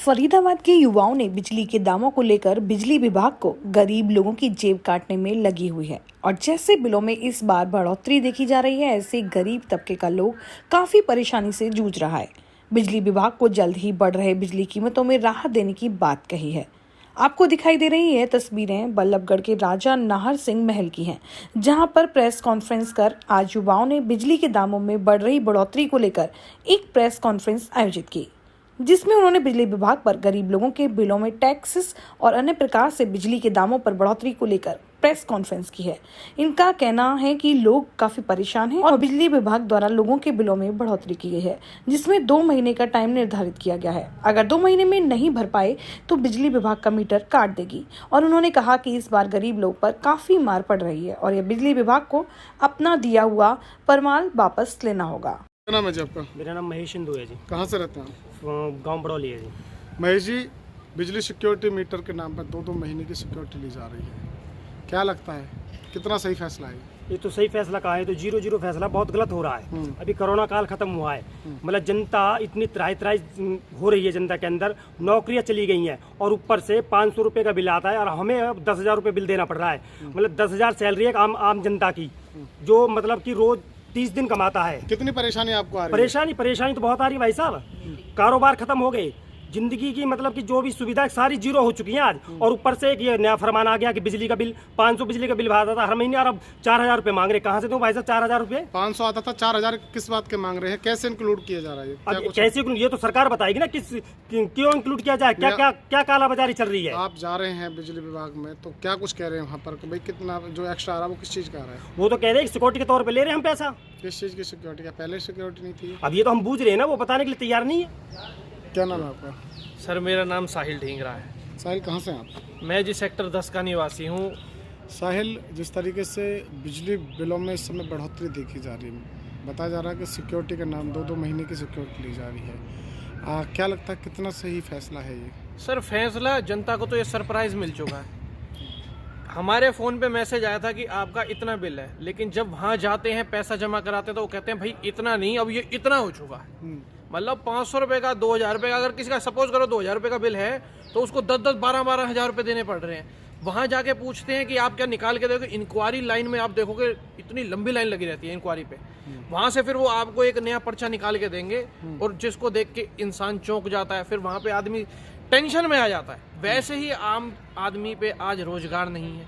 फरीदाबाद के युवाओं ने बिजली के दामों को लेकर बिजली विभाग को गरीब लोगों की जेब काटने में लगी हुई है और जैसे बिलों में इस बार बढ़ोतरी देखी जा रही है, ऐसे गरीब तबके का लोग काफी परेशानी से जूझ रहा है। बिजली विभाग को जल्द ही बढ़ रहे बिजली कीमतों में राहत देने की बात कही है। आपको दिखाई दे रही है तस्वीरें बल्लभगढ़ के राजा नाहर सिंह महल की हैं, जहां पर प्रेस कॉन्फ्रेंस कर आज युवाओं ने बिजली के दामों में बढ़ रही बढ़ोतरी को लेकर एक प्रेस कॉन्फ्रेंस आयोजित की, जिसमें उन्होंने बिजली विभाग पर गरीब लोगों के बिलों में टैक्सेस और अन्य प्रकार से बिजली के दामों पर बढ़ोतरी को लेकर प्रेस कॉन्फ्रेंस की है। इनका कहना है कि लोग काफी परेशान हैं और बिजली विभाग द्वारा लोगों के बिलों में बढ़ोतरी की गई है, जिसमें 2 महीने का टाइम निर्धारित किया गया है। अगर 2 महीने में नहीं भर पाए तो बिजली विभाग का मीटर काट देगी। और उन्होंने कहा कि इस बार गरीब लोग पर काफी मार पड़ रही है और यह बिजली विभाग को अपना दिया हुआ परमाल वापस लेना होगा। क्या नाम है जी आपका? मेरा नाम महेश सिंधु है जी। कहाँ से रहते हैं आप? गांव बड़ौली है जी। महेश जी, बिजली सिक्योरिटी मीटर के नाम पर 2-2 महीने की सिक्योरिटी ली जा रही है, क्या लगता है कितना सही फैसला है? ये तो सही फैसला कहा है, तो 0-0 फैसला बहुत गलत हो रहा है। अभी कोरोना काल खत्म हुआ है, मतलब जनता इतनी त्राही हो रही है, जनता के अंदर नौकरियां चली गई हैं और ऊपर से 500 रुपये का बिल आता है और हमें अब 10,000 रुपये बिल देना पड़ रहा है। मतलब 10,000 सैलरी है आम जनता की, जो मतलब कि रोज 30 दिन कमाता है। कितनी परेशानी आपको आ रही है? परेशानी तो बहुत आ रही है भाई साहब। कारोबार खत्म हो गए, जिंदगी की मतलब कि जो भी सुविधा सारी जीरो हो चुकी हैं आज। और ऊपर से एक ये नया फरमान आ गया कि बिजली का बिल 500 बिजली का बिल भरता था हर महीने, और अब 4,000 रुपये मांग रहे। कहाँ से दूं भाई साहब 4,000 रुपये? 500 आता था, 4,000 किस बात के मांग रहे हैं? कैसे इंक्लूड किया जा रहा है? अब कैसे ये तो सरकार बताएगी ना, क्यों इंक्लूड किया जाए, क्या कालाबाजारी चल रही है। आप जा रहे हैं बिजली विभाग में तो क्या कुछ कह रहे हैं वहाँ पर कि भाई कितना जो एक्स्ट्रा आ रहा है वो किस चीज़ का आ रहा है? वो तो कह रहे हैं सिक्योरिटी के तौर पर ले रहे हैं हम पैसा। किस चीज़ की सिक्योरिटी का? पहले सिक्योरिटी नहीं थी। अब ये तो हम बूझ रहे हैं ना, वो बताने के लिए तैयार नहीं है। क्या नाम है आपका? सर मेरा नाम साहिल ढींगरा है। साहिल, कहाँ से हैं आप? मैं जी सेक्टर 10 का निवासी हूँ। साहिल, जिस तरीके से बिजली बिलों में इस समय बढ़ोतरी देखी जा रही है, बताया जा रहा है कि सिक्योरिटी का नाम 2-2 महीने की सिक्योरिटी ली जा रही है, क्या लगता है कितना सही फैसला है ये? सर फैसला, जनता को तो ये सरप्राइज मिल चुका है। हमारे फ़ोन पे मैसेज आया था कि आपका इतना बिल है, लेकिन जब वहाँ जाते हैं पैसा जमा कराते हैं तो वो कहते हैं भाई इतना नहीं, अब ये इतना हो चुका है। मतलब 500 रुपये का, 2,000 रुपये का, अगर किसी का सपोज करो 2,000 रुपये का बिल है तो उसको 10-10, 12-12 हज़ार रुपये देने पड़ रहे हैं। वहाँ जाके पूछते हैं कि आप क्या निकाल के देखो, इंक्वायरी लाइन में आप देखोगे इतनी लंबी लाइन लगी रहती है इंक्वायरी पे। वहाँ से फिर वो आपको एक नया पर्चा निकाल के देंगे और जिसको देख के इंसान चौंक जाता है, फिर वहाँ पे आदमी टेंशन में आ जाता है। वैसे ही आम आदमी पे आज रोजगार नहीं है,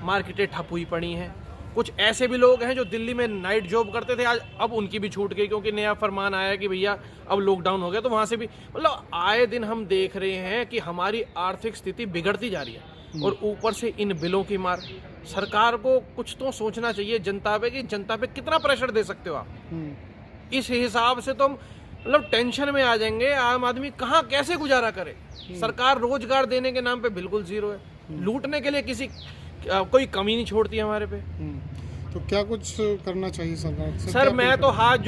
मार्केटें ठप हुई पड़ी हैं। कुछ ऐसे भी लोग हैं जो दिल्ली में नाइट जॉब करते थे, आज अब उनकी भी छूट गई क्योंकि नया फरमान आया कि भैया अब लॉकडाउन हो गया, तो वहाँ से भी मतलब आए दिन हम देख रहे हैं कि हमारी आर्थिक स्थिति बिगड़ती जा रही है और ऊपर से इन बिलों की मार। सरकार को कुछ तो सोचना चाहिए जनता पे कि जनता पे कितना प्रेशर दे सकते हो आप। इस हिसाब से तो हम मतलब टेंशन में आ जाएंगे। आम आदमी कहाँ कैसे गुजारा करे? सरकार रोजगार देने के नाम पे बिल्कुल जीरो है, लूटने के लिए किसी कोई कमी नहीं छोड़ती है हमारे पे। तो क्या कुछ करना चाहिए सरकार से? सर मैं तो हाथ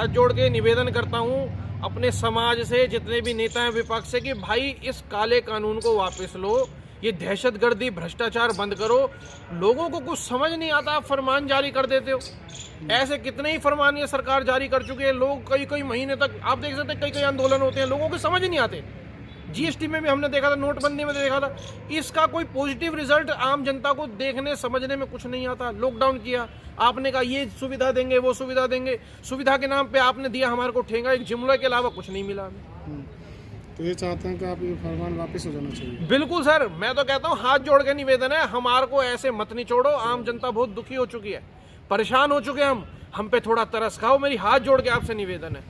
जोड़ के निवेदन करता हूँ अपने समाज से, जितने भी नेता हैं विपक्ष से, कि भाई इस काले कानून को वापस लो, ये दहशतगर्दी भ्रष्टाचार बंद करो। लोगों को कुछ समझ नहीं आता, आप फरमान जारी कर देते हो। ऐसे कितने ही फरमान ये सरकार जारी कर चुके हैं। लोग कई महीने तक आप देख सकते हैं, कई आंदोलन होते हैं, लोगों को समझ नहीं आते। जीएसटी में भी हमने देखा था, नोटबंदी में देखा था, इसका कोई पॉजिटिव रिजल्ट आम जनता को देखने समझने में कुछ नहीं आता। लॉकडाउन किया, आपने कहा ये सुविधा देंगे, वो सुविधा देंगे, सुविधा के नाम पे आपने दिया हमारे को ठेंगा, एक जुमले के अलावा कुछ नहीं मिला हमें। तो ये चाहते हैं कि आप ये फरमान वापस हो जाना चाहिए? बिल्कुल सर, मैं तो कहता हूँ हाथ जोड़ के निवेदन है, हमारे को ऐसे मत निचोड़ो। आम जनता बहुत दुखी हो चुकी है, परेशान हो चुके हैं हम पे थोड़ा तरस खाओ। मेरी हाथ जोड़ के आपसे निवेदन है।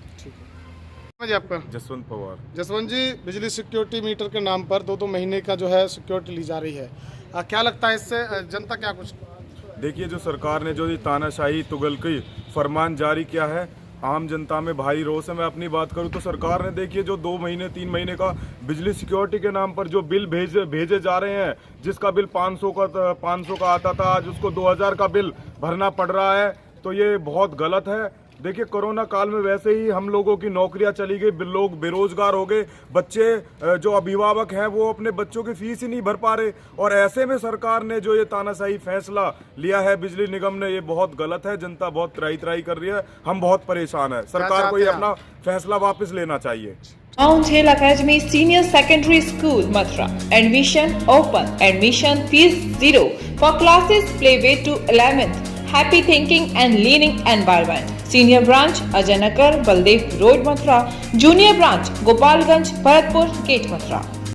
जी आपका? जसवंत पवार। जसवंत जी, बिजली सिक्योरिटी मीटर के नाम पर 2-2 महीने का जो है सिक्योरिटी ली जा रही है, क्या लगता है इससे जनता क्या कुछ? देखिए, जो सरकार ने जो तानाशाही तुगलकी फरमान जारी किया है, आम जनता में भारी रोष है। मैं अपनी बात करूं तो सरकार ने देखिए जो 2 महीने 3 महीने का बिजली सिक्योरिटी के नाम पर जो बिल भेजे जा रहे हैं, जिसका बिल 500 का आता था, आज उसको 2,000 का बिल भरना पड़ रहा है, तो ये बहुत गलत है। देखिए कोरोना काल में वैसे ही हम लोगों की नौकरियां चली गई, लोग बेरोजगार हो गए, बच्चे जो अभिभावक हैं वो अपने बच्चों की फीस ही नहीं भर पा रहे। और ऐसे में सरकार ने जो ये तानाशाही फैसला लिया है बिजली निगम ने, ये बहुत गलत है। जनता बहुत त्राही कर रही है, हम बहुत परेशान है। सरकार को ये अपना फैसला वापस लेना चाहिए। Mount Hill Academy Senior Secondary School, Mathura. Admission open. Admission fees 0 for classes playway to 11th. Happy thinking and learning environment. Senior branch Ajanagar Baldev Road, Mathura. Junior branch Gopalganj Bharatpur Gate, Mathura.